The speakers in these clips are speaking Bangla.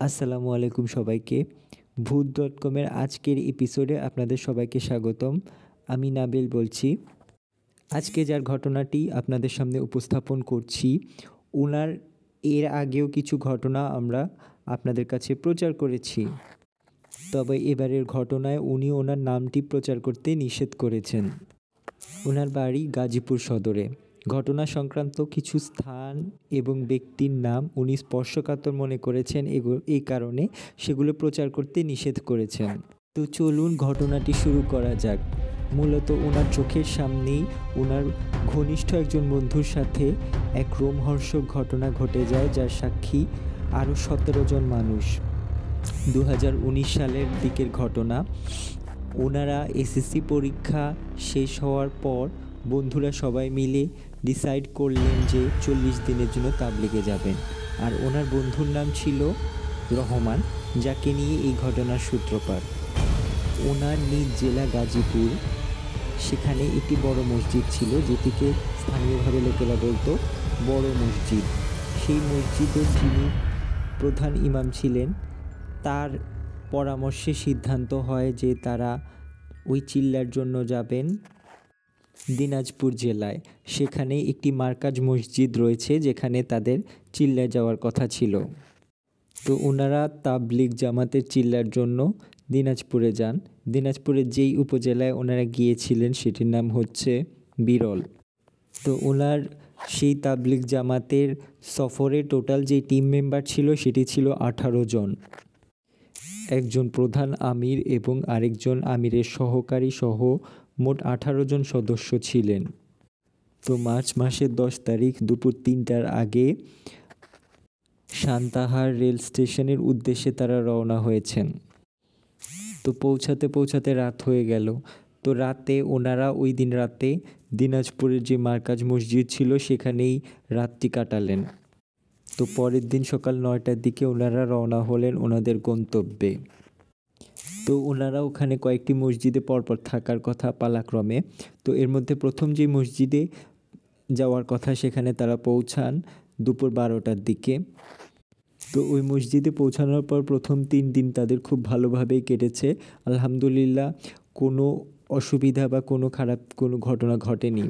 আসসালামু আলাইকুম সবাইকে। ভূত.com-এর আজকের এপিসোডে আপনাদের সবাইকে স্বাগতম। আমি নাবিল বলছি। আজকে যার ঘটনাটি আপনাদের সামনে উপস্থাপন করছি, ওনার এর আগেও কিছু ঘটনা আমরা আপনাদের কাছে প্রচার করেছি। তবে এবারের ঘটনায় উনি ওনার নামটি প্রচার করতে নিষেধ করেছেন। ওনার বাড়ি গাজীপুর সদরে। ঘটনা সংক্রান্ত কিছু স্থান এবং ব্যক্তির নাম উনি স্পর্শকাতর মনে করেছেন, এই কারণে সেগুলো প্রচার করতে নিষেধ করেছেন। তো চলুন ঘটনাটি শুরু করা যাক। মূলত ওনার চোখের সামনেই ওনার ঘনিষ্ঠ একজন বন্ধুর সাথে এক রোমহর্ষক ঘটনা ঘটে যায়, যার সাক্ষী আরও 17 জন মানুষ। 2019 সালের দিকের ঘটনা। ওনারা এসএসসি পরীক্ষা শেষ হওয়ার পর বন্ধুরা সবাই মিলে ডিসাইড করলেন যে 40 দিনের জন্য তাবলিগে যাবেন। আর ওনার বন্ধুর নাম ছিল রহমান, যাকে নিয়ে এই ঘটনার সূত্রপাত। ওনার নিজ জেলা গাজীপুর, সেখানে একটি বড় মসজিদ ছিল, যেটিকে স্থানীয়ভাবে লোকেরা বলতো বড় মসজিদ। সেই মসজিদের যিনি প্রধান ইমাম ছিলেন, তার পরামর্শে সিদ্ধান্ত হয় যে তারা ওই চিল্লার জন্য যাবেন দিনাজপুর জেলায়। সেখানে একটি মার্কাজ মসজিদ রয়েছে, যেখানে তাদের চিল্লায় যাওয়ার কথা ছিল। তো ওনারা তাবলিগ জামাতের চিল্লার জন্য দিনাজপুরে যান। দিনাজপুরের যেই উপজেলায় ওনারা গিয়েছিলেন সেটির নাম হচ্ছে বিরল। তো ওনার সেই তাবলিগ জামাতের সফরে টোটাল যে টিম মেম্বার ছিল সেটি ছিল 18 জন। একজন প্রধান আমির এবং আরেকজন আমিরের সহকারী সহ মোট 18 জন সদস্য ছিলেন। তো মার্চ মাসের 10 তারিখ দুপুর 3টার আগে সান্তাহার রেল স্টেশনের উদ্দেশ্যে তারা রওনা হয়েছেন। তো পৌঁছাতে পৌঁছাতে রাত হয়ে গেল। তো রাতে ওনারা ওই দিন রাতে দিনাজপুরের যে মার্কাজ মসজিদ ছিল সেখানেই রাতটি কাটালেন। তো পরের দিন সকাল 9টার দিকে ওনারা রওনা হলেন ওনাদের গন্তব্যে। তো ওনারা ওখানে কয়েকটি মসজিদে পরপর থাকার কথা পালাক্রমে। তো এর মধ্যে প্রথম যে মসজিদে যাওয়ার কথা সেখানে তারা পৌঁছান দুপুর 12টার দিকে। তো ওই মসজিদে পৌঁছানোর পর প্রথম 3 দিন তাদের খুব ভালোভাবেই কেটেছে, আলহামদুলিল্লাহ। কোনো অসুবিধা বা কোনো খারাপ কোনো ঘটনা ঘটেনি।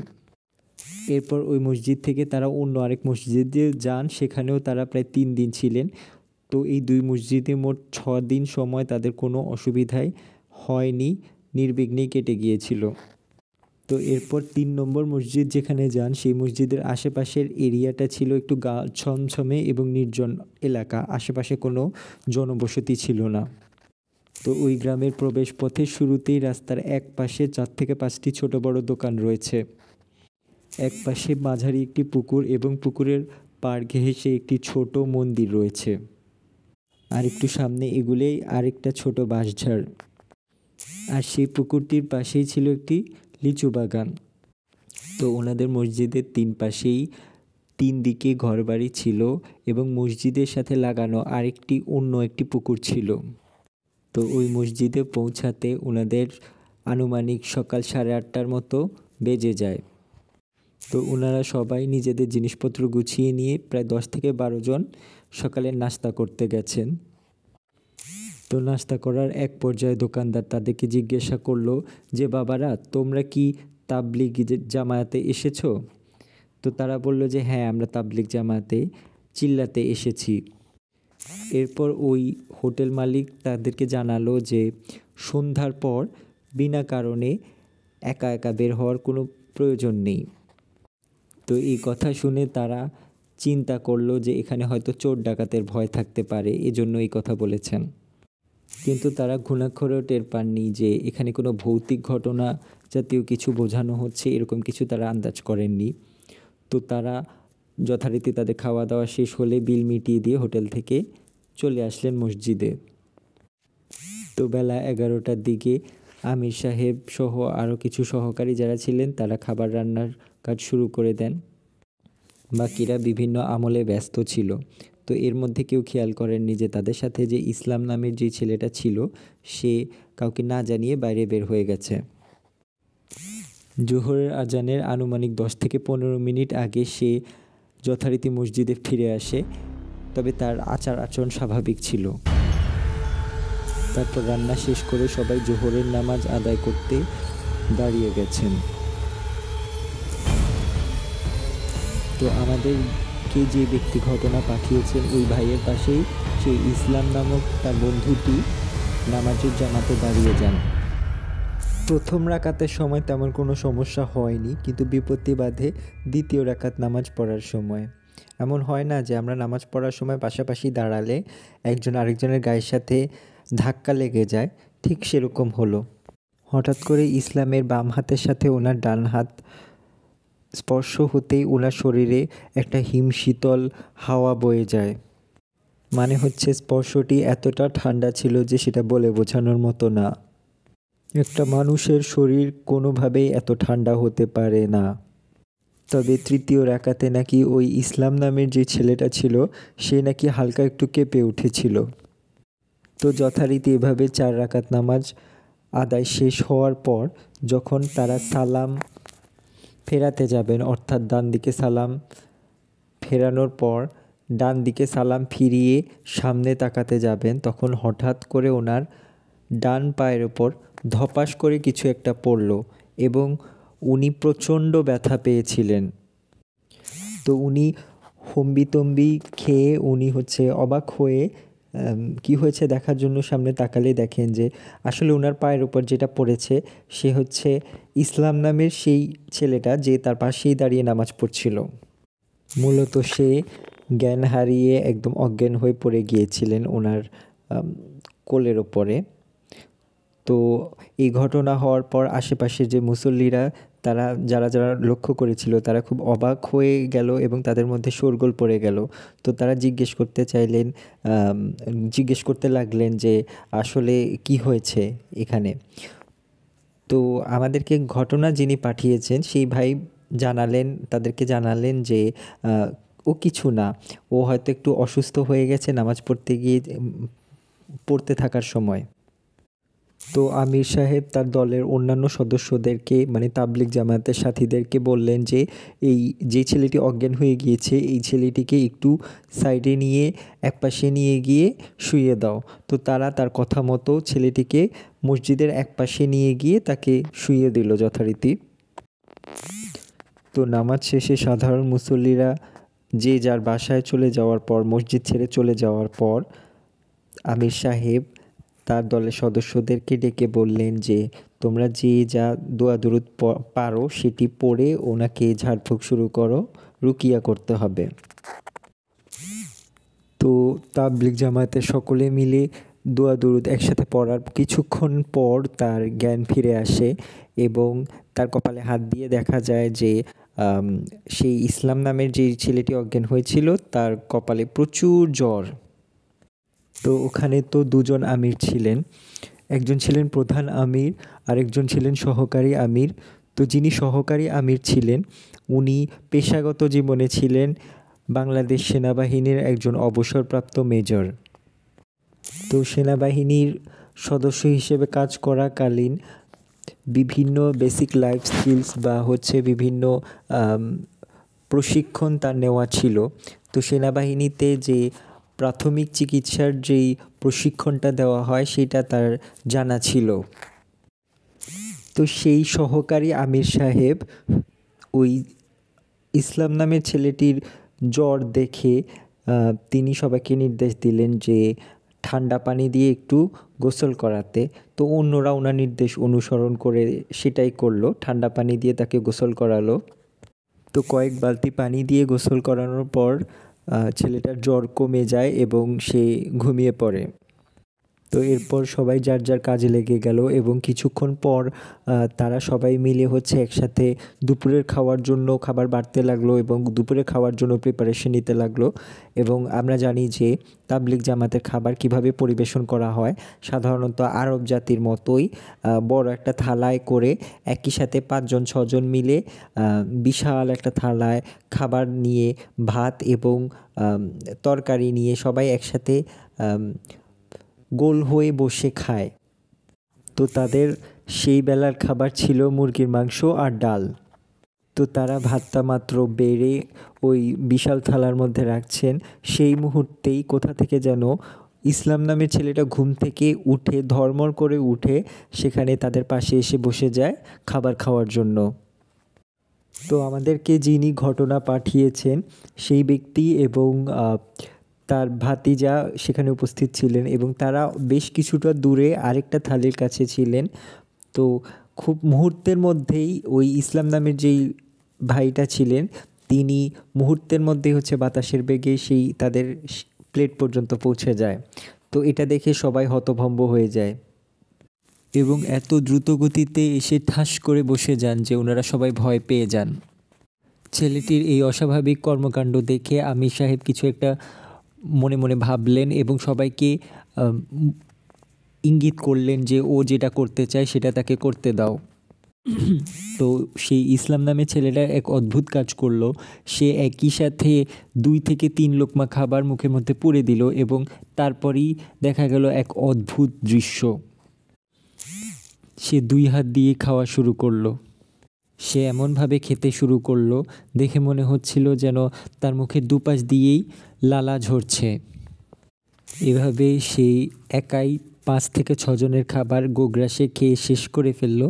এরপর ওই মসজিদ থেকে তারা অন্য আরেক মসজিদে যান, সেখানেও তারা প্রায় 3 দিন ছিলেন। তো এই 2 মসজিদে মোট 6 দিন সময় তাদের কোনো অসুবিধাই হয়নি, নির্বিঘ্নেই কেটে গিয়েছিল। তো এরপর 3 নম্বর মসজিদ যেখানে যান, সেই মসজিদের আশেপাশের এরিয়াটা ছিল একটু গা ছমছমে এবং নির্জন এলাকা, আশেপাশে কোনো জনবসতি ছিল না। তো ওই গ্রামের প্রবেশ পথে শুরুতেই রাস্তার এক পাশে 4 থেকে 5টি ছোট বড় দোকান রয়েছে। এক পাশে মাঝারি একটি পুকুর এবং পুকুরের পাড় ঘেঁষে একটি ছোট মন্দির রয়েছে। আর একটু সামনে এগুলেই আরেকটা ছোট বাঁশঝাড়। আর সেই পুকুরটির পাশেই ছিল একটি লিচু বাগান। তো ওনাদের মসজিদের 3 পাশেই 3 দিকে ঘরবাড়ি ছিল এবং মসজিদের সাথে লাগানো আরেকটি অন্য একটি পুকুর ছিল। তো ওই মসজিদে পৌঁছাতে ওনাদের আনুমানিক সকাল 8:30টার মতো বেজে যায়। তো ওনারা সবাই নিজেদের জিনিসপত্র গুছিয়ে নিয়ে প্রায় 10 থেকে 12 জন সকালের নাস্তা করতে গেছেন। তো নাস্তা করার এক পর্যায়ে দোকানদার তাদেরকে জিজ্ঞাসা করলো যে, বাবারা তোমরা কি তাবলিগ জামায়াতে এসেছো? তো তারা বলল যে হ্যাঁ, আমরা তাবলিগ জামায়াতে চিল্লাতে এসেছি। এরপর ওই হোটেল মালিক তাদেরকে জানালো যে সন্ধ্যার পর বিনা কারণে একা একা বের হওয়ার কোনো প্রয়োজন নেই। তো এই কথা শুনে তারা চিন্তা করলো যে এখানে হয়তো চোর ডাকাতের ভয় থাকতে পারে, এজন্য এই কথা বলেছেন। কিন্তু তারা ঘুণাক্ষরেও টের পাননি যে এখানে কোনো ভৌতিক ঘটনা জাতীয় কিছু বোঝানো হচ্ছে, এরকম কিছু তারা আন্দাজ করেননি। তো তারা যথারীতি তাদের খাওয়া দাওয়া শেষ হলে বিল মিটিয়ে দিয়ে হোটেল থেকে চলে আসলেন মসজিদে। তো বেলা 11টার দিকে আমির সাহেব সহ আরও কিছু সহকারী যারা ছিলেন তারা খাবার রান্নার কাজ শুরু করে দেন। বাকিরা বিভিন্ন আমলে ব্যস্ত ছিল। তো এর মধ্যে কেউ খেয়াল করেননি যে তাদের সাথে যে ইসলাম নামের যে ছেলেটা ছিল সে কাউকে না জানিয়ে বাইরে বের হয়ে গেছে। জোহরের আজানের আনুমানিক 10 থেকে 15 মিনিট আগে সে যথারীতি মসজিদে ফিরে আসে তবে তার আচার আচরণ স্বাভাবিক ছিল। তারপর রান্না শেষ করে সবাই জোহরের নামাজ আদায় করতে দাঁড়িয়ে গেছেন। তো আমাদেরকে যে ব্যক্তি ঘটনা পাঠিয়েছেন ওই ভাইয়ের পাশেই সেই ইসলাম নামক তার বন্ধুটি নামাজের জামাতে দাঁড়িয়ে যান। প্রথম রাকাতের সময় তেমন কোনো সমস্যা হয়নি, কিন্তু বিপত্তি বাধে দ্বিতীয় রাকাত নামাজ পড়ার সময়। এমন হয় না যে আমরা নামাজ পড়ার সময় পাশাপাশি দাঁড়ালে একজন আরেকজনের গায়ের সাথে ধাক্কা লেগে যায়, ঠিক সেরকম হলো। হঠাৎ করে ইসলামের বাম হাতের সাথে ওনার ডান হাত স্পর্শ হতেই ওনার শরীরে একটা হিমশীতল হাওয়া বয়ে যায়। মানে হচ্ছে স্পর্শটি এতটা ঠান্ডা ছিল যে সেটা বলে বোঝানোর মতো না। একটা মানুষের শরীর কোনোভাবেই এত ঠান্ডা হতে পারে না। তবে তৃতীয় রাকাতে নাকি ওই ইসলাম নামের যে ছেলেটা ছিল সে নাকি হালকা একটু কেঁপে উঠেছিল। তো যথারীতি এভাবে 4 রাকাত নামাজ আদায় শেষ হওয়ার পর যখন তারা সালাম ফেরাতে যাবেন, অর্থাৎ ডান দিকে সালাম ফেরানোর পর ডান দিকে সালাম ফিরিয়ে সামনে তাকাতে যাবেন, তখন হঠাৎ করে ওনার ডান পায়ের ওপর ধপাস করে কিছু একটা পড়ল এবং উনি প্রচণ্ড ব্যথা পেয়েছিলেন। তো উনি হম্বিতম্বি খেয়ে উনি অবাক হয়ে কি হয়েছে দেখার জন্য সামনে তাকালে দেখেন যে আসলে ওনার পায়ের ওপর যেটা পড়েছে সে ইসলাম নামের সেই ছেলেটা যে তার পাশেই দাঁড়িয়ে নামাজ পড়ছিল। মূলত সে জ্ঞান হারিয়ে একদম অজ্ঞান হয়ে পড়ে গিয়েছিলেন ওনার কোলের ওপরে। তো এই ঘটনা হওয়ার পর আশেপাশের যে মুসল্লিরা তারা যারা লক্ষ্য করেছিল তারা খুব অবাক হয়ে গেল এবং তাদের মধ্যে শোরগোল পড়ে গেল। তো তারা জিজ্ঞেস করতে লাগলেন যে আসলে কি হয়েছে এখানে। তো আমাদেরকে ঘটনা যিনি পাঠিয়েছেন সেই ভাই তাদেরকে জানালেন যে ও কিছু না, ও হয়তো একটু অসুস্থ হয়ে গেছে নামাজ পড়তে থাকার সময়। তো আমির সাহেব তার দলের অন্যান্য সদস্যদেরকে মানে তাবলিগ জামায়াতের সাথীদেরকে বললেন যে যে ছেলেটি অজ্ঞান হয়ে গিয়েছে এই ছেলেটিকে একটু সাইডে নিয়ে একপাশে নিয়ে গিয়ে শুইয়ে দাও। তো তারা তার কথা মতো ছেলেটিকে মসজিদের একপাশে নিয়ে গিয়ে তাকে শুইয়ে দিল যথারীতি। তো নামাজ শেষে সাধারণ মুসল্লিরা যে যার বাসায় চলে যাওয়ার পর, মসজিদ ছেড়ে চলে যাওয়ার পর আমির সাহেব তার দলের সদস্যদেরকে ডেকে বললেন যে তোমরা যে যা দোয়া দুরুদ পারো সেটি পড়ে ওনাকে ঝাড়ফুঁক শুরু করো, রুকিয়া করতে হবে। তো তাবলিগ জামায়াতের সকলে মিলে দোয়া দুরুদ একসাথে পড়ার কিছুক্ষণ পর তার জ্ঞান ফিরে আসে এবং তার কপালে হাত দিয়ে দেখা যায় যে সেই ইসলাম নামের যে ছেলেটি অজ্ঞান হয়েছিল তার কপালে প্রচুর জ্বর। তো ওখানে তো দুজন আমির ছিলেন, একজন ছিলেন প্রধান আমির আর একজন ছিলেন সহকারী আমির। তো যিনি সহকারী আমির ছিলেন উনি পেশাগত জীবনে ছিলেন বাংলাদেশ সেনাবাহিনীর একজন অবসরপ্রাপ্ত মেজর। তো সেনাবাহিনীর সদস্য হিসেবে কাজ করাকালীন বিভিন্ন বেসিক লাইফ স্কিলস বা বিভিন্ন প্রশিক্ষণ তার নেওয়া ছিল। তো সেনাবাহিনীতে যে প্রাথমিক চিকিৎসার যেই প্রশিক্ষণটা দেওয়া হয় সেটা তার জানা ছিল। তো সেই সহকারী আমির সাহেব ওই ইসলাম নামের ছেলেটির জ্বর দেখে তিনি সবাইকে নির্দেশ দিলেন যে ঠান্ডা পানি দিয়ে একটু গোসল করাতে। তো অন্যরা ওনার নির্দেশ অনুসরণ করে সেটাই করলো, ঠান্ডা পানি দিয়ে তাকে গোসল করালো। তো কয়েক বালতি পানি দিয়ে গোসল করানোর পর ছেলেটার জ্বর কমে যায় এবং সে ঘুমিয়ে পড়ে। তো এরপর সবাই যার যার কাজে লেগে গেল এবং কিছুক্ষণ পর তারা সবাই মিলে একসাথে দুপুরের খাওয়ার জন্য খাবার বাড়তে লাগলো এবং দুপুরে খাওয়ার জন্য প্রিপারেশন নিতে লাগলো। এবং আমরা জানি যে তাবলিগ জামাতের খাবার কিভাবে পরিবেশন করা হয়, সাধারণত আরব জাতির মতোই বড় একটা থালায় করে একই সাথে 5 জন 6 জন মিলে বিশাল একটা থালায় খাবার নিয়ে ভাত এবং তরকারি নিয়ে সবাই একসাথে গোল হয়ে বসে খায়। তো তাদের সেই বেলার খাবার ছিল মুরগির মাংস আর ডাল। তো তারা ভাতটা মাত্র বেড়ে ওই বিশাল থালার মধ্যে রাখছেন, সেই মুহূর্তেই কোথা থেকে যেন ইসলাম নামের ছেলেটা ঘুম থেকে উঠে ধড়মড় করে উঠে সেখানে তাদের পাশে এসে বসে যায় খাবার খাওয়ার জন্য। তো আমাদেরকে যিনি ঘটনা পাঠিয়েছেন সেই ব্যক্তি এবং তার ভাতিজা সেখানে উপস্থিত ছিলেন এবং তারা বেশ কিছুটা দূরে আরেকটা থালির কাছে ছিলেন। তো খুব মুহূর্তের মধ্যেই ওই ইসলাম নামের যেই ভাইটা ছিলেন তিনি মুহূর্তের মধ্যেই বাতাসের বেগে সেই তাদের প্লেট পর্যন্ত পৌঁছে যায়। তো এটা দেখে সবাই হতভম্ব হয়ে যায় এবং এত দ্রুত গতিতে এসে ঠাস করে বসে যান যে ওনারা সবাই ভয় পেয়ে যান। ছেলেটির এই অস্বাভাবিক কর্মকাণ্ড দেখে আমির সাহেব কিছু একটা মনে মনে ভাবলেন এবং সবাইকে ইঙ্গিত করলেন যে ও যেটা করতে চায় সেটা তাকে করতে দাও। তো সেই ইসলাম নামে ছেলেটা এক অদ্ভুত কাজ করলো। সে একই সাথে 2 থেকে 3 লোকমা খাবার মুখের মধ্যে পুরে দিল এবং তারপরেই দেখা গেল এক অদ্ভুত দৃশ্য। সে 2 হাত দিয়ে খাওয়া শুরু করলো। সে এমনভাবে খেতে শুরু করলো দেখে মনে হচ্ছিল যেন তার মুখের দুপাশ দিয়েই লালা ঝরছে। এভাবে সে একাই 5 থেকে 6 জনের খাবার গোগ্রাসে খেয়ে শেষ করে ফেললো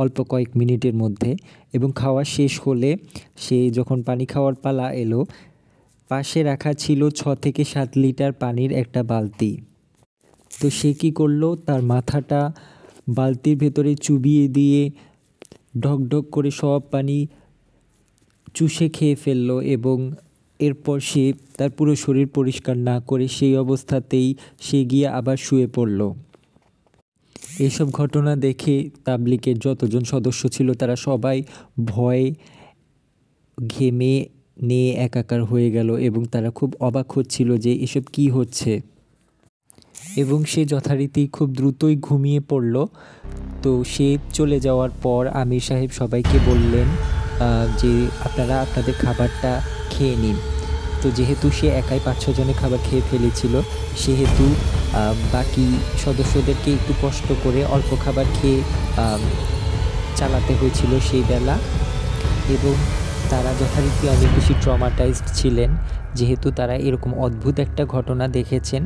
অল্প কয়েক মিনিটের মধ্যে। এবং খাওয়া শেষ হলে সে যখন পানি খাওয়ার পালা এলো, পাশে রাখা ছিল 6 থেকে 7 লিটার পানির একটা বালতি। তো সে কী করলো, তার মাথাটা বালতির ভেতরে চুবিয়ে দিয়ে ঢকঢক করে সব পানি চুষে খেয়ে ফেললো এবং এরপর সে তার পুরো শরীর পরিষ্কার না করে সেই অবস্থাতেই সে গিয়ে আবার শুয়ে পড়ল। এসব ঘটনা দেখে তাবলিগের যতজন সদস্য ছিল তারা সবাই ভয়ে ঘেমে নিয়ে একাকার হয়ে গেল এবং তারা খুব অবাক হচ্ছিল যে এসব কি হচ্ছে। এবং সে যথারীতি খুব দ্রুতই ঘুমিয়ে পড়ল। তো সে চলে যাওয়ার পর আমির সাহেব সবাইকে বললেন যে আপনারা আপনাদের খাবারটা খেয়ে নিন। তো যেহেতু সে একাই 5-6 জনের খাবার খেয়ে ফেলেছিল সেহেতু বাকি সদস্যদেরকে একটু কষ্ট করে অল্প খাবার খেয়ে চালাতে হয়েছিল সেই বেলা। এবং তারা যথারীতি অনেক বেশি ট্রমাটাইজড ছিলেন যেহেতু তারা এরকম অদ্ভুত একটা ঘটনা দেখেছেন।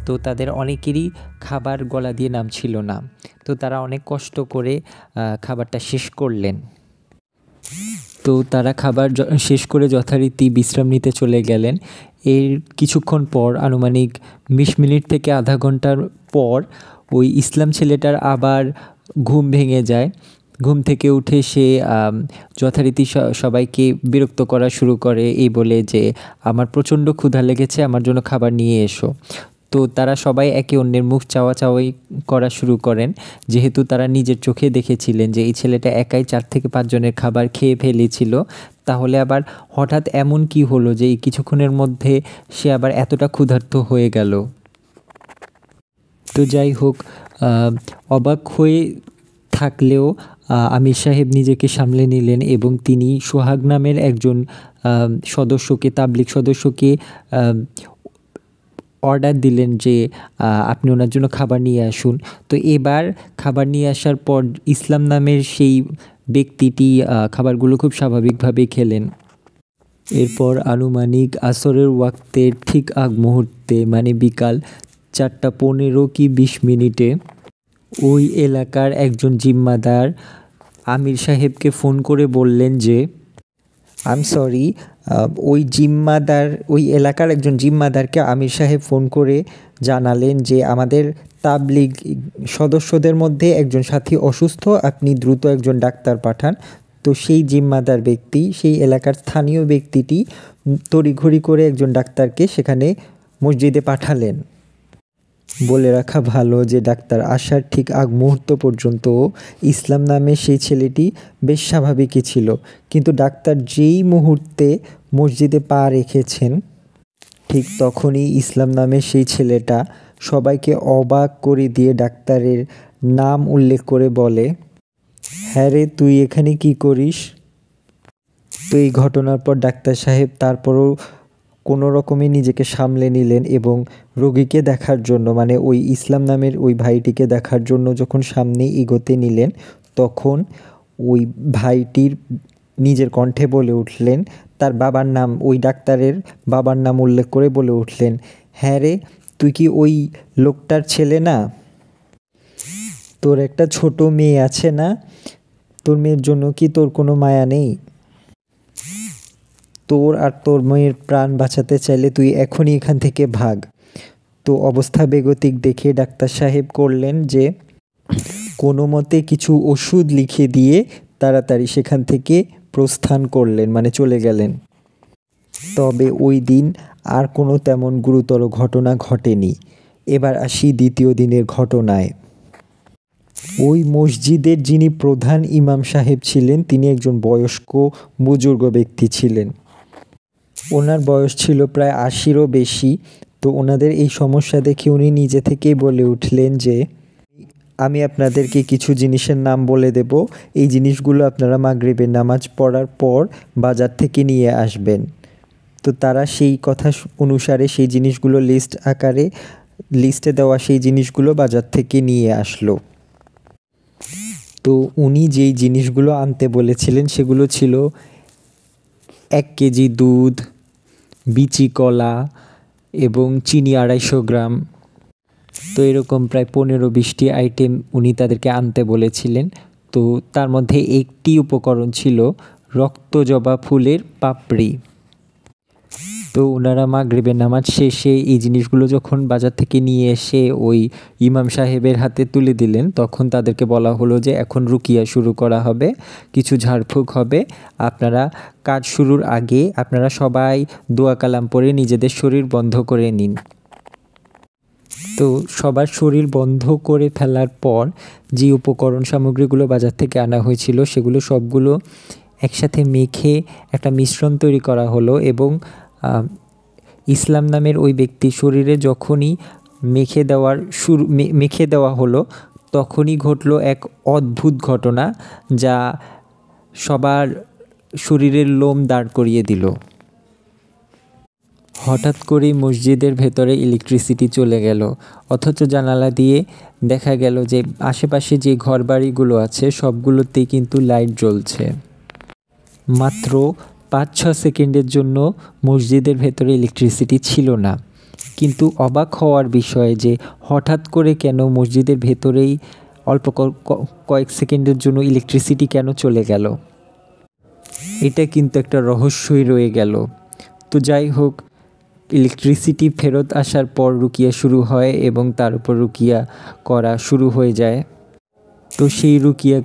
তো তাদের অনেকেরই খাবার গলা দিয়ে নামছিল না। তো তারা অনেক কষ্ট করে খাবারটা শেষ করলেন। তো তারা খাবার শেষ করে যথারীতি বিশ্রাম নিতে চলে গেলেন। এর কিছুক্ষণ পর আনুমানিক 20 মিনিট থেকে আধা ঘন্টার পর ওই ইসলাম ছেলেটার আবার ঘুম ভেঙে যায়। ঘুম থেকে উঠে সে যথারীতি সবাইকে বিরক্ত করা শুরু করে এই বলে যে আমার প্রচণ্ড ক্ষুধা লেগেছে, আমার জন্য খাবার নিয়ে এসো। তো তারা সবাই একে অন্যের মুখ চাওয়াচাওয়ি করা শুরু করেন যেহেতু তারা নিজের চোখে দেখেছিলেন যে এই ছেলেটা একাই 4 থেকে 5 জনের খাবার খেয়ে ফেলেছিল। তাহলে আবার হঠাৎ এমন কি হলো যে এই কিছুক্ষণের মধ্যে সে আবার এতটা ক্ষুধার্ত হয়ে গেল। তো যাই হোক, অবাক হয়ে থাকলেও আমির সাহেব নিজেকে সামলে নিলেন এবং তিনি সোহাগ নামের একজন সদস্যকে, তাবলিগ সদস্যকে অর্ডার দিলেন যে আপনি ওনার জন্য খাবার নিয়ে আসুন। তো এবার খাবার নিয়ে আসার পর ইসলাম নামের সেই ব্যক্তিটি খাবারগুলো খুব স্বাভাবিকভাবেই খেলেন। এরপর আনুমানিক আসরের ওয়াক্তের ঠিক আগ মুহূর্তে মানে বিকাল 4:15 কি 20 মিনিটে ওই এলাকার একজন জিম্মাদার আমির সাহেবকে ফোন করে বললেন যে ওই এলাকার একজন জিম্মাদারকে আমির সাহেব ফোন করে জানালেন যে আমাদের তাবলিগ সদস্যদের মধ্যে একজন সাথী অসুস্থ, আপনি দ্রুত একজন ডাক্তার পাঠান। তো সেই জিম্মাদার ব্যক্তি, সেই এলাকার স্থানীয় ব্যক্তিটি তড়িঘড়ি করে একজন ডাক্তারকে সেখানে মসজিদে পাঠালেন। বলে রাখা ভালো যে ডাক্তার আসার ঠিক আগ মুহূর্ত পর্যন্ত ইসলাম নামে সেই ছেলেটি বেশ স্বাভাবিকই ছিল, কিন্তু ডাক্তার যেই মুহূর্তে মসজিদে পা রেখেছেন ঠিক তখনই ইসলাম নামে সেই ছেলেটা সবাইকে অবাক করে দিয়ে ডাক্তারের নাম উল্লেখ করে বলে, হ্যাঁ রে, তুই এখানে কি করিস? তো এই ঘটনার পর ডাক্তার সাহেব তারপরও কোনো রকমে নিজেকে সামলে নিলেন এবং রোগীকে দেখার জন্য, মানে ওই ইসলাম নামের ওই ভাইটিকে দেখার জন্য যখন সামনে এগোতে নিলেন তখন ওই ভাইটির নিজের কণ্ঠে বলে উঠলেন, তার বাবার নাম, ওই ডাক্তারের বাবার নাম উল্লেখ করে বলে উঠলেন, হ্যাঁ রে, তুই কি ওই লোকটার ছেলে না? তোর একটা ছোট মেয়ে আছে না? তোর মেয়ের জন্য কি তোর কোনো মায়া নেই? তোর আর তোর মেয়ের প্রাণ বাঁচাতে চাইলে তুই এখনই এখান থেকে ভাগ। তো অবস্থা বেগতিক দেখে ডাক্তার সাহেব করলেন যে কোনো মতে কিছু ওষুধ লিখে দিয়ে তাড়াতাড়ি সেখান থেকে প্রস্থান করলেন, মানে চলে গেলেন। তবে ওই দিন আর কোনো তেমন গুরুতর ঘটনা ঘটেনি। এবার আসি দ্বিতীয় দিনের ঘটনায়। ওই মসজিদের যিনি প্রধান ইমাম সাহেব ছিলেন, তিনি একজন বয়স্ক বুজুর্গ ব্যক্তি ছিলেন। ওনার বয়স ছিল প্রায় ৮০-ও বেশি। তো ওনাদের এই সমস্যা দেখে উনি নিজে থেকেই বলে উঠলেন যে আমি আপনাদেরকে কিছু জিনিসের নাম বলে দেব, এই জিনিসগুলো আপনারা মাগরিবের নামাজ পড়ার পর বাজার থেকে নিয়ে আসবেন। তো তারা সেই কথা অনুসারে সেই জিনিসগুলো লিস্টে দেওয়া সেই জিনিসগুলো বাজার থেকে নিয়ে আসলো। তো উনি যেই জিনিসগুলো আনতে বলেছিলেন সেগুলো ছিল ১ কেজি দুধ, বিচি কলা এবং চিনি ২৫০ গ্রাম। তো এরকম প্রায় ১৫-২০টি আইটেম উনি তাদেরকে আনতে বলেছিলেন। তো তার মধ্যে একটি উপকরণ ছিল রক্তজবা ফুলের পাপড়ি। তো ওনারা মাগরিবের নামাজ শেষে এই জিনিসগুলো যখন বাজার থেকে নিয়ে এসে ওই ইমাম সাহেবের হাতে তুলে দিলেন, তখন তাদেরকে বলা হলো যে এখন রুকিয়া শুরু করা হবে, কিছু ঝাড়ফুঁক হবে। আপনারা কাজ শুরুর আগে আপনারা সবাই দোয়া কালাম পড়ে নিজেদের শরীর বন্ধ করে নিন। তো সবার শরীর বন্ধ করে ফেলার পর যে উপকরণ সামগ্রীগুলো বাজার থেকে আনা হয়েছিল সেগুলো সবগুলো একসাথে মেখে একটা মিশ্রণ তৈরি করা হলো এবং ইসলাম নামের ওই ব্যক্তির শরীরে যখনই মেখে দেওয়া হলো তখনই ঘটলো এক অদ্ভুত ঘটনা, যা সবার শরীরের লোম দাঁড় করিয়ে দিল। হঠাৎ করেই মসজিদের ভেতরে ইলেকট্রিসিটি চলে গেল, অথচ জানালা দিয়ে দেখা গেল যে আশেপাশে যে ঘরবাড়িগুলো আছে সবগুলোতেই কিন্তু লাইট জ্বলছে। মাত্র ৫-৬ সেকেন্ডের জন্য মসজিদের ভেতরে ইলেকট্রিসিটি ছিল না। কিন্তু অবাক হওয়ার বিষয় যে হঠাৎ করে কেন মসজিদের ভেতরেই অল্প কয়েক সেকেন্ডের জন্য ইলেকট্রিসিটি কেন চলে গেল, এটা কিন্তু একটা রহস্যই রয়ে গেল। তো যাই হোক, ইলেকট্রিসিটি ফেরত আসার পর রুকিয়া শুরু হয় এবং তার উপর রুকিয়া করা শুরু হয়ে যায়। তো সেই রুকিয়া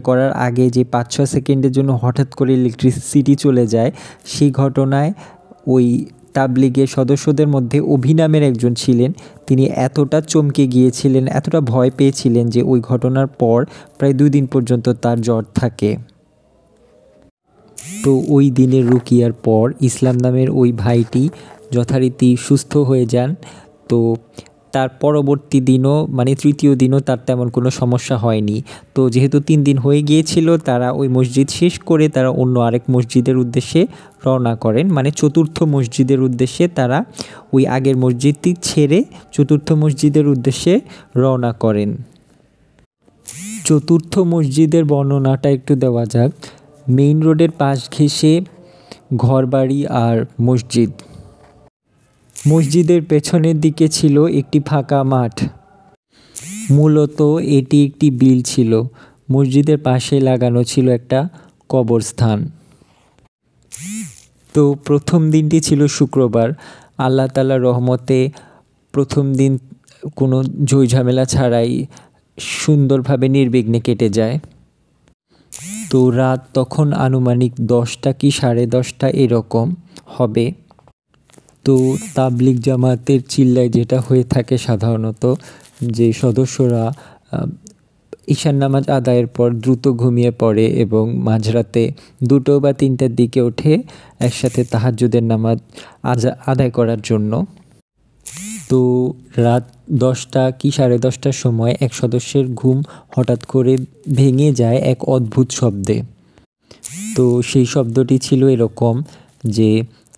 করার আগে যে ৫-৬ সেকেন্ডের জন্য হঠাৎ করে ইলেকট্রিসিটি চলে যায়, সেই ঘটনায় ওই তাবলিগের সদস্যদের মধ্যে অভিনামের একজন ছিলেন, তিনি এতটা চমকে গিয়েছিলেন, এতটা ভয় পেয়েছিলেন যে ওই ঘটনার পর প্রায় ২ দিন পর্যন্ত তার জ্বর থাকে। তো ওই দিনের রুকিয়ার পর ইসলাম নামের ওই ভাইটি যথারীতি সুস্থ হয়ে যান। তো তার পরবর্তী দিনও মানে তৃতীয় দিনও তার তেমন কোনো সমস্যা হয়নি। তো যেহেতু ৩ দিন হয়ে গিয়েছিল, তারা ওই মসজিদ শেষ করে তারা অন্য আরেক মসজিদের উদ্দেশ্যে রওনা করেন, মানে চতুর্থ মসজিদের উদ্দেশ্যে তারা ওই আগের মসজিদটি ছেড়ে চতুর্থ মসজিদের উদ্দেশ্যে রওনা করেন। চতুর্থ মসজিদের বর্ণনাটা একটু দেওয়া যাক। মেইন রোডের পাশ ঘেঁষে ঘরবাড়ি আর মসজিদ। মসজিদের পেছনের দিকে ছিল একটি ফাঁকা মাঠ। মূলত এটি একটি বিল ছিল। মসজিদের পাশে লাগানো ছিল একটা কবরস্থান। তো প্রথম দিনটি ছিল শুক্রবার। আল্লাহ তাআলার রহমতে প্রথম দিন কোনো ঝইঝামেলা ছাড়াই সুন্দরভাবে নির্বিঘ্নে কেটে যায়। তো রাত তখন আনুমানিক 10টা কি 10:30 এরকম হবে। তো তাবলিগ জামাতের চিল্লায় যেটা হয়ে থাকে সাধারণত, যে সদস্যরা ঈশার নামাজ আদায়ের পর দ্রুত ঘুমিয়ে পড়ে এবং মাঝরাতে 2টো বা 3টার দিকে ওঠে একসাথে তাহাজ্জুদের নামাজ আদায় করার জন্য। তো রাত 10টা কি 10:30টার সময় এক সদস্যের ঘুম হঠাৎ করে ভেঙে যায় এক অদ্ভুত শব্দে। তো সেই শব্দটি ছিল এরকম যে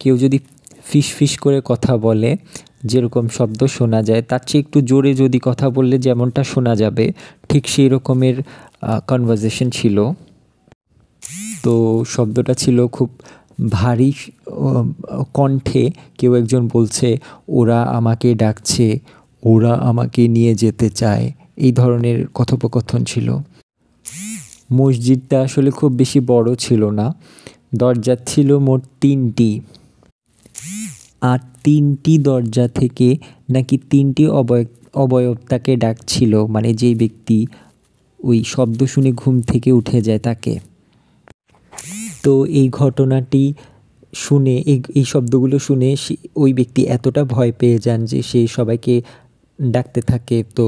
কেউ যদি ফিস করে কথা বলে যেরকম শব্দ শোনা যায়, তার চেয়ে একটু জোরে যদি কথা বললে যেমনটা শোনা যাবে, ঠিক সেই রকমের কনভারসেশন ছিল। তো শব্দটা ছিল খুব ভারী কণ্ঠে। কেউ একজন বলছে, ওরা আমাকে ডাকছে, ওরা আমাকে নিয়ে যেতে চায়, এই ধরনের কথোপকথন ছিল। মসজিদটা আসলে খুব বেশি বড় ছিল না, দরজা ছিল মোট 3টি। আর 3টি দরজা থেকে নাকি 3টি অবয়ব তাকে ডাকছিল, মানে যেই ব্যক্তি ওই শব্দ শুনে ঘুম থেকে উঠে যায় তাকে। তো এই ঘটনাটি শুনে, এই শব্দগুলো শুনে ওই ব্যক্তি এতটা ভয় পেয়ে যান যে সে সবাইকে ডাকতে থাকে। তো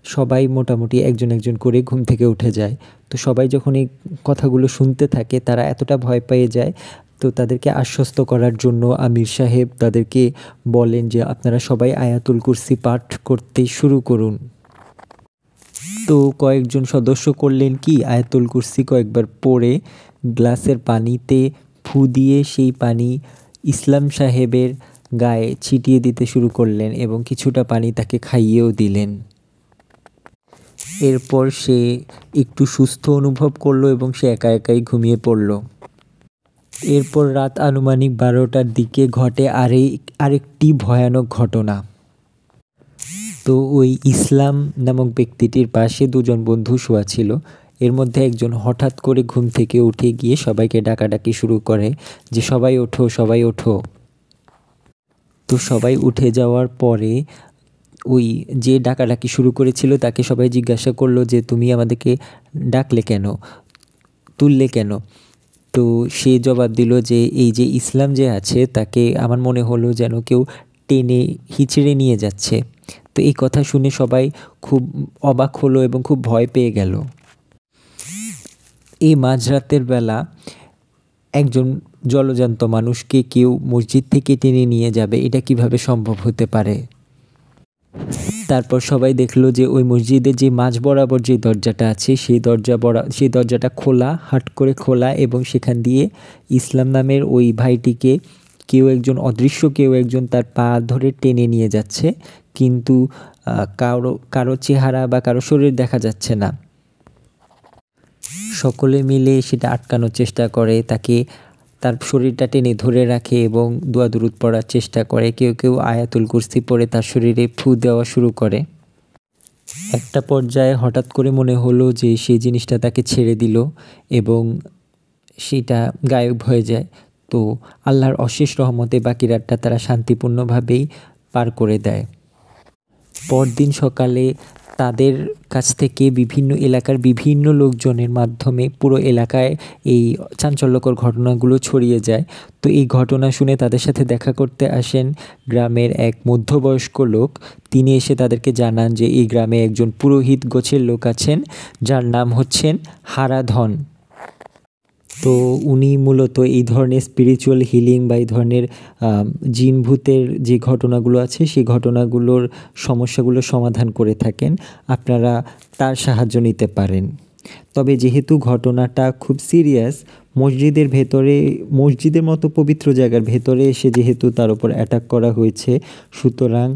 সবাই মোটামুটি একজন একজন করে ঘুম থেকে উঠে যায়। তো সবাই যখন এই কথাগুলো শুনতে থাকে তারা এতটা ভয় পেয়ে যায়। তো তাদেরকে আশ্বস্ত করার জন্য আমির সাহেব তাদেরকে বলেন যে আপনারা সবাই আয়াতুল কুরসি পাঠ করতে শুরু করুন। তো কয়েকজন সদস্য করলেন কি, আয়াতুল কুরসি কয়েকবার পড়ে গ্লাসের পানিতে ফু দিয়ে সেই পানি ইসলাম সাহেবের গায়ে ছিটিয়ে দিতে শুরু করলেন এবং কিছুটা পানি তাকে খাইয়েও দিলেন। এরপর সে একটু সুস্থ অনুভব করলো এবং সে একা একাই ঘুমিয়ে পড়ল। এরপর রাত আনুমানিক 12টার দিকে ঘটে আরেকটি ভয়ানক ঘটনা। তো ওই ইসলাম নামক ব্যক্তিটির পাশে দুজন বন্ধু শোয়া ছিল। এর মধ্যে একজন হঠাৎ করে ঘুম থেকে উঠে গিয়ে সবাইকে ডাকাডাকি শুরু করে যে সবাই ওঠো, সবাই ওঠো। তো সবাই উঠে যাওয়ার পরে ওই যে ডাকাডাকি শুরু করেছিল তাকে সবাই জিজ্ঞাসা করলো যে তুমি আমাদেরকে ডাকলে কেন, তুললে কেন? তো সে জবাব দিল যে এই যে ইসলাম যে আছে তাকে আমার মনে হলো যেন কেউ টেনে হিচড়ে নিয়ে যাচ্ছে। তো এই কথা শুনে সবাই খুব অবাক হলো এবং খুব ভয় পেয়ে গেল। এই মাঝরাতের বেলা একজন জলজান্ত মানুষকে কেউ মসজিদ থেকে টেনে নিয়ে যাবে, এটা কিভাবে সম্ভব হতে পারে? তারপর সবাই দেখলো যে ওই মসজিদের যে মাঝ বরাবর যে দরজাটা আছে সেই দরজাটা খোলা, হাট করে খোলা, এবং সেখান দিয়ে ইসলাম নামের ওই ভাইটিকে অদৃশ্য কেউ একজন তার পা ধরে টেনে নিয়ে যাচ্ছে, কিন্তু কারো চেহারা বা কারো শরীর দেখা যাচ্ছে না। সকলে মিলে সেটা আটকানোর চেষ্টা করে, তার শরীরটা টেনে ধরে রাখে এবং দোয়া দুরূদ পড়ার চেষ্টা করে। কেউ কেউ আয়াতুল কুরসি পড়ে তার শরীরে ফু দেওয়া শুরু করে। একটা পর্যায়ে হঠাৎ করে মনে হলো যে সেই জিনিসটা তাকে ছেড়ে দিল এবং সেটা গায়েব হয়ে যায়। তো আল্লাহর অশেষ রহমতে বাকি রাতটা তারা শান্তিপূর্ণভাবেই পার করে দেয়। পরদিন সকালে তাদের কাছ থেকে বিভিন্ন এলাকার বিভিন্ন লোকজনের মাধ্যমে পুরো এলাকায় এই চাঞ্চল্যকর ঘটনাগুলো ছড়িয়ে যায়। তো এই ঘটনা শুনে তাদের সাথে দেখা করতে আসেন গ্রামের এক মধ্যবয়স্ক লোক। তিনি এসে তাদেরকে জানান যে এই গ্রামে একজন পুরোহিত গোছের লোক আছেন যার নাম হচ্ছেন হারাধন। তো উনি মূলত এই ধরনের স্পিরিচুয়াল হিলিং বা এই ধরনের জিন ভূতের যে ঘটনাগুলো আছে সেই ঘটনাগুলোর সমস্যাগুলো সমাধান করে থাকেন। আপনারা তার সাহায্য নিতে পারেন। তবে যেহেতু ঘটনাটা খুব সিরিয়াস, মসজিদের মতো পবিত্র জায়গার ভেতরে এসে যেহেতু তার উপর অ্যাটাক করা হয়েছে, সুতরাং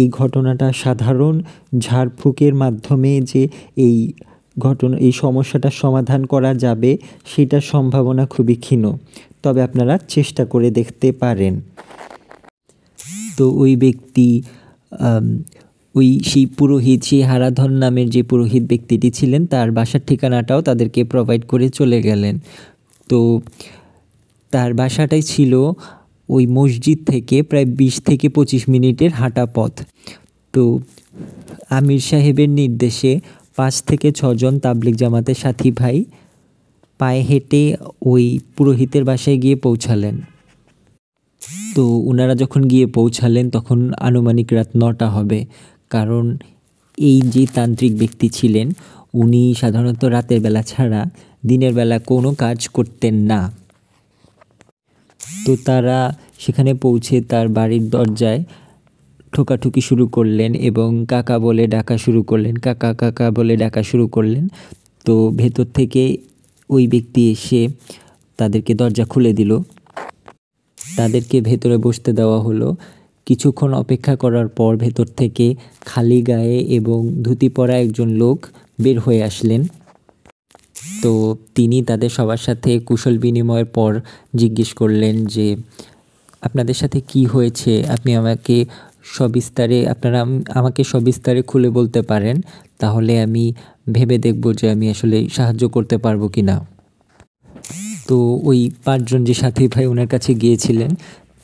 এই ঘটনাটা সাধারণ ঝাড়ফুঁকের মাধ্যমে যে এই সমস্যাটা সমাধান করা যাবে সেটার সম্ভাবনা খুবই ক্ষীণ। তবে আপনারা চেষ্টা করে দেখতে পারেন। তো ওই ব্যক্তি সেই পুরোহিত, সেই হারাধন নামের যে পুরোহিত ব্যক্তিটি ছিলেন তার বাসার ঠিকানাটাও তাদেরকে প্রোভাইড করে চলে গেলেন। তো তার বাসাটাই ছিল ওই মসজিদ থেকে প্রায় 20 থেকে 25 মিনিটের হাঁটা পথ। তো আমির সাহেবের নির্দেশে 5 থেকে 6 জন তাবলিগ জামাতের সাথী ভাই পায়ে হেঁটে ওই পুরোহিতের বাসায় গিয়ে পৌঁছালেন। তো ওনারা যখন গিয়ে পৌঁছালেন তখন আনুমানিক রাত 9টা হবে, কারণ এই যে তান্ত্রিক ব্যক্তি ছিলেন উনি সাধারণত রাতের বেলা ছাড়া দিনের বেলা কোনো কাজ করতেন না। তো তারা সেখানে পৌঁছে তার বাড়ির দরজায় ঠোকাঠুকি শুরু করলেন এবং কাকা বলে ডাকা শুরু করলেন, কাকা কাকা বলে ডাকা শুরু করলেন। তো ভেতর থেকে ওই ব্যক্তি এসে তাদেরকে দরজা খুলে দিল, তাদেরকে ভেতরে বসতে দেওয়া হলো। কিছুক্ষণ অপেক্ষা করার পর ভেতর থেকে খালি গায়ে এবং ধুতি পরা একজন লোক বের হয়ে আসলেন। তো তিনি তাদের সবার সাথে কুশল বিনিময়ের পর জিজ্ঞেস করলেন যে আপনাদের সাথে কি হয়েছে, আপনি আমাকে সবিস্তারে খুলে বলতে পারেন, তাহলে আমি ভেবে দেখব যে আমি আসলে সাহায্য করতে পারবো কিনা। তো ওই 5 জন যে সাথী ভাই ওনার কাছে গিয়েছিলেন,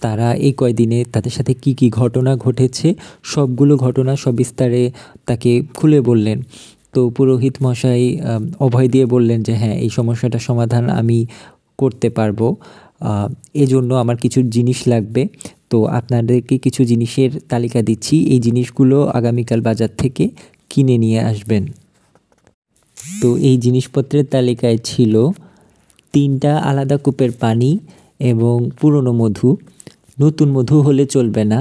তারা এই কয়দিনে তাদের সাথে কি কি ঘটনা ঘটেছে সবগুলো ঘটনা সবিস্তারে তাকে খুলে বললেন। তো পুরোহিত মশাই অভয় দিয়ে বললেন যে হ্যাঁ, এই সমস্যাটার সমাধান আমি করতে পারবো, এজন্য আমার কিছু জিনিস লাগবে। তো আপনাদেরকে কিছু জিনিসের তালিকা দিচ্ছি, এই জিনিসগুলো আগামীকাল বাজার থেকে কিনে নিয়ে আসবেন। তো এই জিনিসপত্রের তালিকায় ছিল 3টা আলাদা কূপের পানি এবং পুরনো মধু। নতুন মধু হলে চলবে না,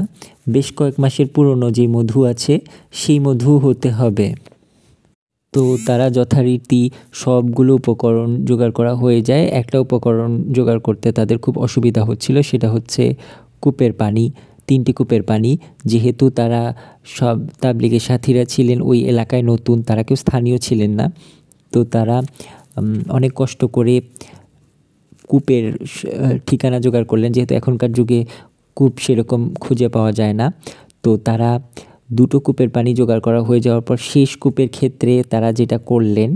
বেশ কয়েক মাসের পুরনো যে মধু আছে সেই মধু হতে হবে। তো তারা যথারীতি সবগুলো উপকরণ জোগাড় করা হয়ে যায়। একটা উপকরণ জোগাড় করতে তাদের খুব অসুবিধা হচ্ছিল, সেটা হচ্ছে কূপের পানি। 3টি কূপের পানি, যেহেতু তারা সব তাবলিগের সাথীরা ছিলেন ওই এলাকায় নতুন, তারা কেউ স্থানীয় ছিলেন না। তো তারা অনেক কষ্ট করে কূপের ঠিকানা জোগাড় করলেন, যেহেতু এখনকার যুগে কূপ সেরকম খুঁজে পাওয়া যায় না। তো তারা 2টো কূপের পানি জোগাড় করা হয়ে যাওয়ার পর শেষ কূপের ক্ষেত্রে তারা যেটা করলেন,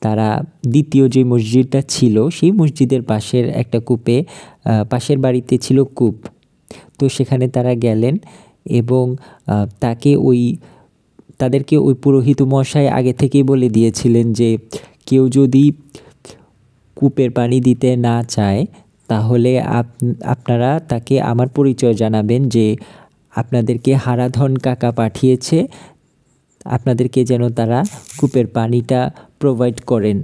তারা দ্বিতীয় যে মসজিদটা ছিল সেই মসজিদের পাশের একটা কূপে, পাশের বাড়িতে ছিল কূপ। তো সেখানে তারা গেলেন এবং তাদেরকে ওই পুরোহিত মশাই আগে থেকেই বলে দিয়েছিলেন যে কেউ যদি কূপের পানি দিতে না চায়, তাহলে আপনারা তাকে আমার পরিচয় জানাবেন যে আপনাদেরকে হারাধন কাকা পাঠিয়েছে, আপনাদেরকে যেন তারা কূপের পানিটা প্রোভাইড করেন।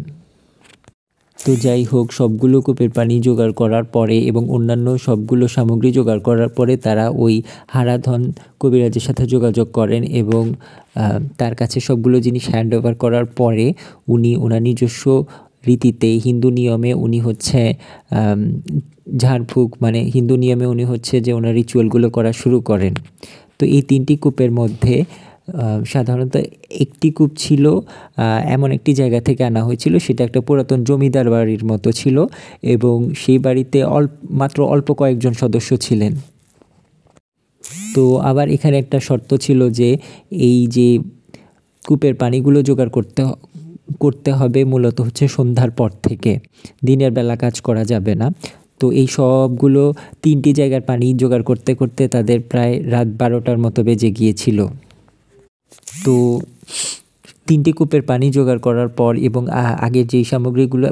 তো যাই হোক, সবগুলো কূপের পানি জোগাড় করার পরে এবং অন্যান্য সবগুলো সামগ্রী জোগাড় করার পরে তারা ওই হারাধন কবিরাজের সাথে যোগাযোগ করেন এবং তার কাছে সবগুলো জিনিস হ্যান্ড ওভার করার পরে উনি ওনার নিজস্ব রীতিতে হিন্দু নিয়মে উনি হচ্ছে ঝাড়ফুঁক, মানে হিন্দু নিয়মে উনি হচ্ছে যে ওনার রিচুয়ালগুলো করা শুরু করেন। তো এই 3টি কূপের মধ্যে সাধারণত একটি কূপ ছিল এমন একটি জায়গা থেকে আনা হয়েছিল, সেটা একটা পুরাতন জমিদার বাড়ির মতো ছিল এবং সেই বাড়িতে মাত্র অল্প কয়েকজন সদস্য ছিলেন। তো আবার এখানে একটা শর্ত ছিল যে এই যে কূপের পানিগুলো জোগাড় করতে হবে মূলত হচ্ছে সন্ধ্যার পর থেকে, দিনের বেলা কাজ করা যাবে না। তো এই সবগুলো 3টি জায়গার পানি জোগাড় করতে করতে তাদের প্রায় রাত 12টার মতো বেজে গিয়েছিল। তো 3টি কূপের পানি জোগাড় করার পর এবং আগের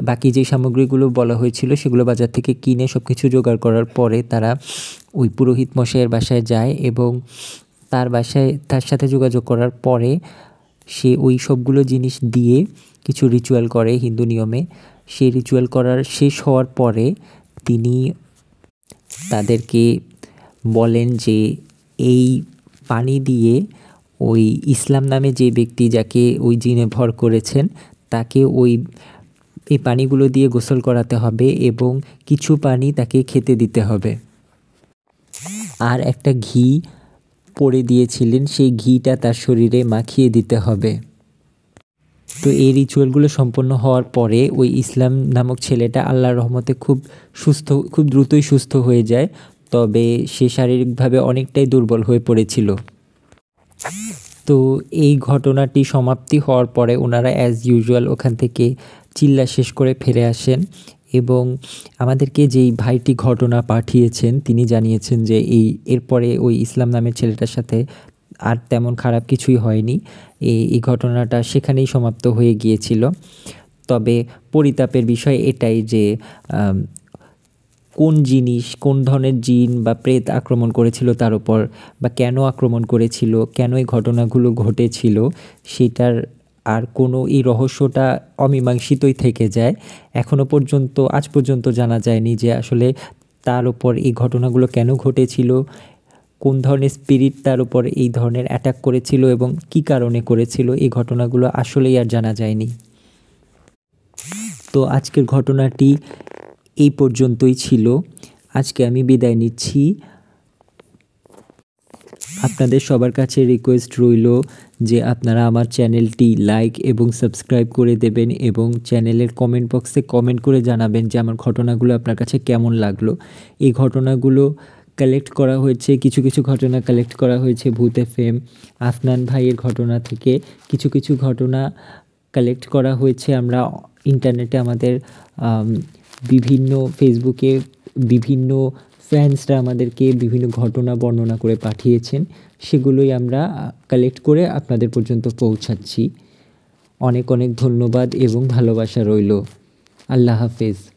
বাকি যেই সামগ্রীগুলো বলা হয়েছিল সেগুলো বাজার থেকে কিনে সব কিছু জোগাড় করার পরে তারা ওই পুরোহিত মশাইয়ের বাসায় যায় এবং তার সাথে যোগাযোগ করার পরে সে ওই সবগুলো জিনিস দিয়ে কিছু রিচুয়াল করে হিন্দু নিয়মে। সেই রিচুয়াল করার শেষ হওয়ার পরে তিনি তাদেরকে বলেন যে এই পানি দিয়ে ওই ইসলাম নামে যে ব্যক্তি যাকে ওই জিনে ভর করেছেন তাকে এই পানিগুলো দিয়ে গোসল করাতে হবে এবং কিছু পানি তাকে খেতে দিতে হবে। আর একটা ঘি পড়ে দিয়েছিলেন, সেই ঘিটা তার শরীরে মাখিয়ে দিতে হবে। তো এই রিচুয়ালগুলো সম্পন্ন হওয়ার পরে ওই ইসলাম নামক ছেলেটা আল্লাহর রহমতে খুব দ্রুতই সুস্থ হয়ে যায়, তবে সে শারীরিকভাবে অনেকটাই দুর্বল হয়ে পড়েছিল। তো এই ঘটনাটি সমাপ্তি হওয়ার পরে ওনারা অ্যাজ ইউজুয়াল ওখান থেকে চিল্লা শেষ করে ফিরে আসেন এবং আমাদেরকে যেই ভাইটি ঘটনা পাঠিয়েছেন তিনি জানিয়েছেন যে এরপরে ওই ইসলাম নামের ছেলেটার সাথে আর তেমন খারাপ কিছুই হয়নি, এই ঘটনাটা সেখানেই সমাপ্ত হয়ে গিয়েছিল। তবে পরিতাপের বিষয় এটাই যে কোন ধরনের জিন বা প্রেত আক্রমণ করেছিল তার উপর, বা কেন আক্রমণ করেছিল, কেন এই ঘটনাগুলো ঘটেছিল, সেটার আর কোনো এই রহস্যটা অমীমাংসিতই থেকে যায়। আজ পর্যন্ত জানা যায়নি যে আসলে তার উপর এই ঘটনাগুলো কেন ঘটেছিল, কোন ধরনের স্পিরিট তার উপর এই ধরনের অ্যাটাক করেছিল এবং কী কারণে করেছিল, এই ঘটনাগুলো আসলেই আর জানা যায়নি। তো আজকের ঘটনাটি এই পর্যন্তই ছিল। আজকে আমি বিদায় নিচ্ছি। আপনাদের সবার কাছে রিকোয়েস্ট রইল যে আপনারা আমার চ্যানেলটি লাইক এবং সাবস্ক্রাইব করে দেবেন এবং চ্যানেলের কমেন্ট বক্সে কমেন্ট করে জানাবেন যে আমার ঘটনাগুলো আপনার কাছে কেমন লাগলো। এই ঘটনাগুলো কালেক্ট করা হয়েছে, কিছু কিছু ঘটনা কালেক্ট করা হয়েছে ভূত এফএম, আফনান ভাইয়ের ঘটনা থেকে। কিছু কিছু ঘটনা কালেক্ট করা হয়েছে আমরা ইন্টারনেটে আমাদের বিভিন্ন ফেসবুকে বিভিন্ন ফ্যান্সরা আমাদেরকে বিভিন্ন ঘটনা বর্ণনা করে পাঠিয়েছেন, সেগুলোই আমরা কালেক্ট করে আপনাদের পর্যন্ত পৌঁছাচ্ছি। অনেক অনেক ধন্যবাদ এবং ভালোবাসা রইল। আল্লাহ হাফেজ।